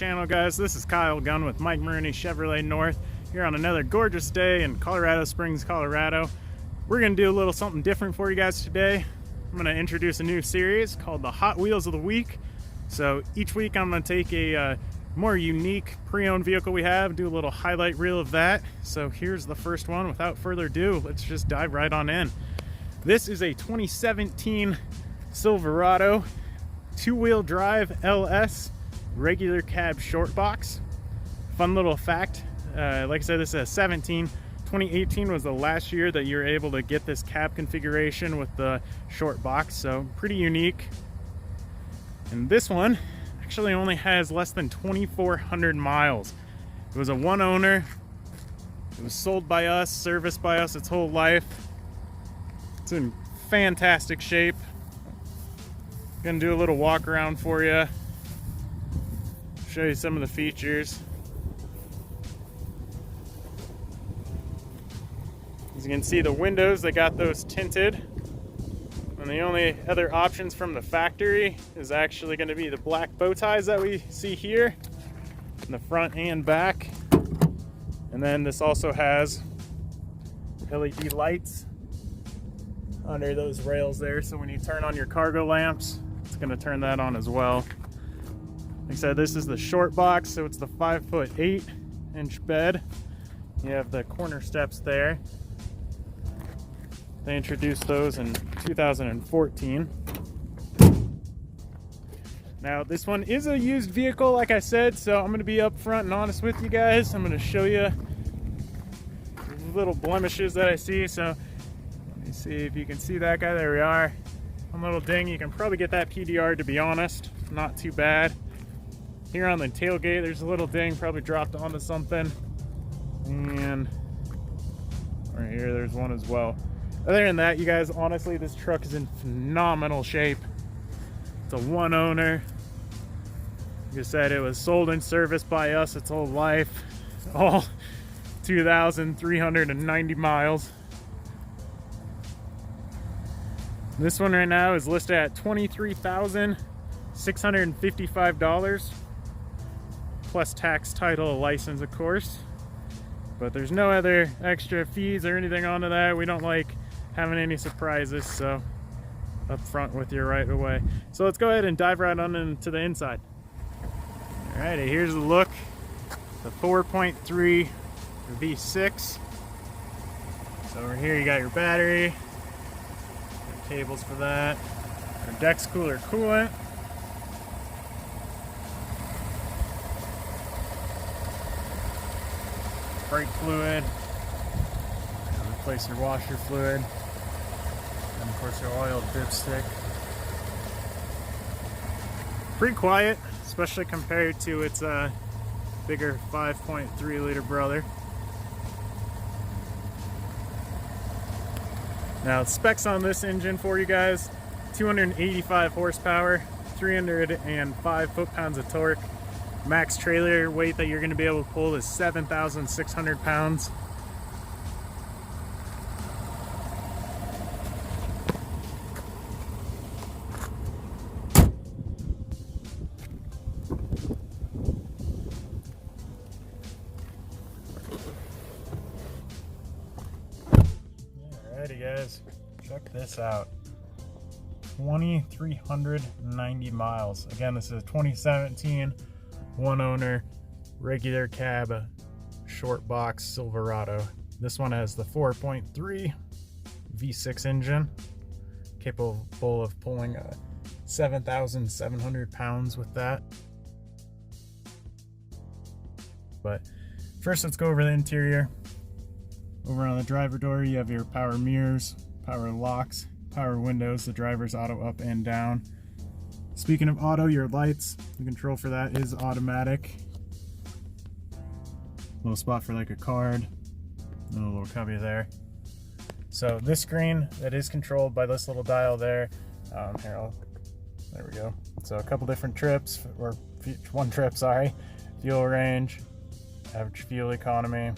channel, guys. This is Kyle Gunn with Mike Maroney Chevrolet North here on another gorgeous day in Colorado Springs, Colorado. We're going to do a little something different for you guys today. I'm going to introduce a new series called the Hot Wheels of the Week. So each week I'm going to take a more unique pre-owned vehicle we have, do a little highlight reel of that. So here's the first one. Without further ado, let's just dive right on in. This is a 2017 Silverado two-wheel drive LS regular cab short box. Fun little fact, like I said, this is a 17. 2018 was the last year that you were able to get this cab configuration with the short box, so pretty unique. And this one actually only has less than 2,400 miles. It was a one owner. It was sold by us, serviced by us its whole life. It's in fantastic shape. Gonna do a little walk around for you, show you some of the features. As you can see, the windows, they got those tinted, and the only other options from the factory is actually going to be the black bow ties that we see here in the front and back. And then this also has LED lights under those rails there, so when you turn on your cargo lamps, it's going to turn that on as well. Like I said, this is the short box, so it's the 5'8" bed. You have the corner steps there. They introduced those in 2014. Now, this one is a used vehicle, like I said, so I'm going to be upfront and honest with you guys. I'm going to show you little blemishes that I see. So let me see if you can see that guy. There we are. One little ding. You can probably get that PDR, to be honest. Not too bad. Here on the tailgate, there's a little ding, probably dropped onto something. And right here, there's one as well. Other than that, you guys, honestly, this truck is in phenomenal shape. It's a one owner. Like I said, it was sold and serviced by us its whole life. All 2,390 miles. This one right now is listed at $23,655 plus tax, title, license, of course. But there's no other extra fees or anything onto that. We don't like having any surprises, so up front with you right away. So let's go ahead and dive right on into the inside. Alrighty, here's the look. The 4.3 V6. So over here you got your battery, your cables for that, your Dex cooler coolant, brake fluid, replace your washer fluid, and of course your oil dipstick. Pretty quiet, especially compared to its bigger 5.3 liter brother. Now, specs on this engine for you guys: 285 horsepower, 305 foot-pounds of torque. Max trailer weight that you're going to be able to pull is 7,600 pounds. Alrighty guys, check this out. 2,390 miles. Again, this is a 2017 one owner regular cab short box Silverado. This one has the 4.3 V6 engine, capable of pulling 7,700 pounds with that. But first, let's go over the interior. Over on the driver door, you have your power mirrors, power locks, power windows, the driver's auto up and down. Speaking of auto, your lights, the control for that is automatic. Little spot for like a card, and a little cubby there. So this screen, that is controlled by this little dial there. There we go. So a couple different trips, or one trip, sorry. Fuel range, average fuel economy.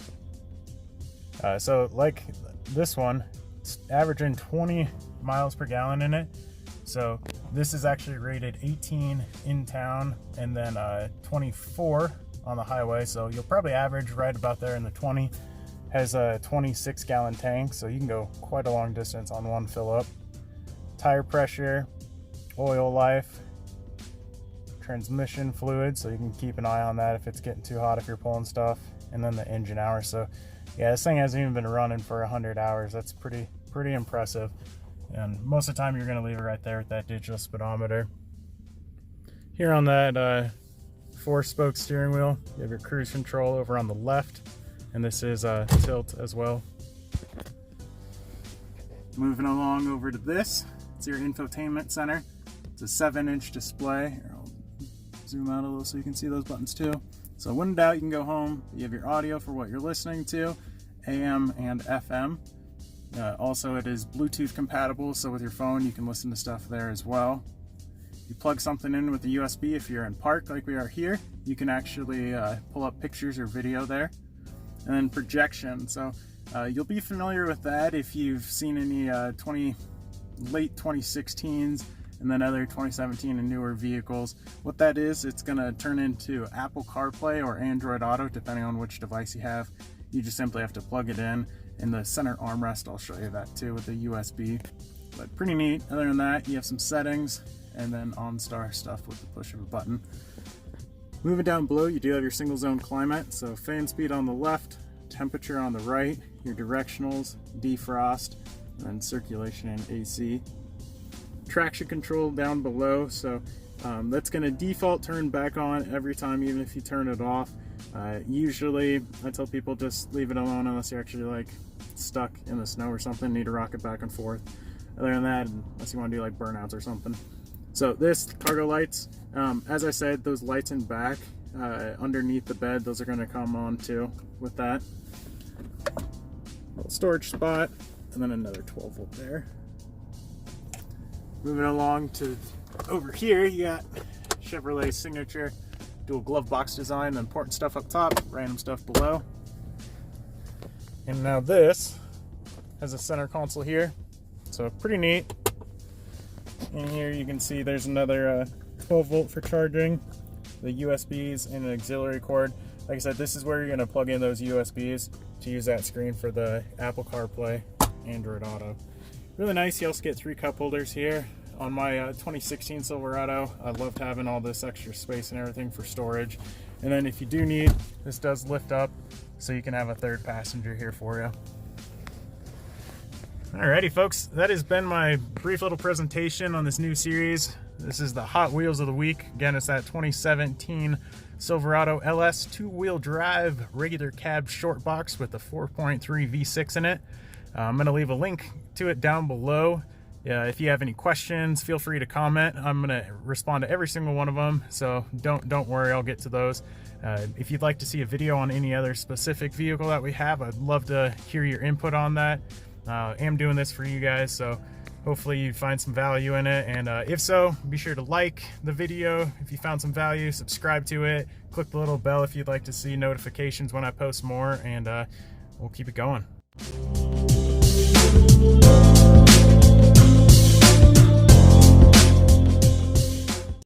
So like this one, it's averaging 20 miles per gallon in it. So this is actually rated 18 in town and then 24 on the highway. So you'll probably average right about there in the 20. Has a 26-gallon tank, so you can go quite a long distance on one fill up. Tire pressure, oil life, transmission fluid, so you can keep an eye on that if it's getting too hot if you're pulling stuff, and then the engine hours. So yeah, this thing hasn't even been running for 100 hours. That's pretty impressive. And most of the time you're going to leave it right there with that digital speedometer. Here on that 4-spoke steering wheel, you have your cruise control over on the left, and this is tilt as well. Moving along over to this, it's your infotainment center. It's a 7-inch display. I'll zoom out a little so you can see those buttons too. So when in doubt, you can go home. You have your audio for what you're listening to, AM and FM. Also, it is Bluetooth compatible, so with your phone you can listen to stuff there as well. You plug something in with the USB if you're in park like we are here. You can actually pull up pictures or video there. And then projection. So you'll be familiar with that if you've seen any late 2016s and then other 2017 and newer vehicles. What that is, it's going to turn into Apple CarPlay or Android Auto, depending on which device you have. You just simply have to plug it in. In the center armrest, I'll show you that too with the USB. But pretty neat. Other than that, you have some settings and then OnStar stuff with the push of a button. Moving down below, you do have your single zone climate. So fan speed on the left, temperature on the right, your directionals, defrost, and then circulation and AC. Traction control down below. So that's going to default turn back on every time, even if you turn it off. Usually I tell people just leave it alone unless you're actually like stuck in the snow or something, need to rock it back and forth. Other than that, unless you want to do like burnouts or something. So this cargo lights, as I said, those lights in back underneath the bed, those are going to come on too with that. Little storage spot, and then another 12 volt there. Moving along to over here, you got Chevrolet signature dual glove box design, the important stuff up top, random stuff below. And now this has a center console here, so pretty neat. And here you can see there's another 12 volt for charging, the USBs and an auxiliary cord. Like I said, this is where you're going to plug in those USBs to use that screen for the Apple CarPlay, Android Auto. Really nice. You also get 3 cup holders here. On my 2016 Silverado, I loved having all this extra space and everything for storage. And then if you do need, this does lift up so you can have a 3rd passenger here for you. Alrighty folks, that has been my brief little presentation on this new series. This is the Hot Wheels of the Week. Again, it's that 2017 Silverado LS 2-wheel drive regular cab short box with the 4.3 V6 in it. I'm going to leave a link to it down below. If you have any questions, feel free to comment. I'm gonna respond to every single one of them, so don't worry, I'll get to those. If you'd like to see a video on any other specific vehicle that we have, I'd love to hear your input on that. I am doing this for you guys, so hopefully you find some value in it, and if so, be sure to like the video if you found some value, subscribe to it, click the little bell if you'd like to see notifications when I post more, and we'll keep it going.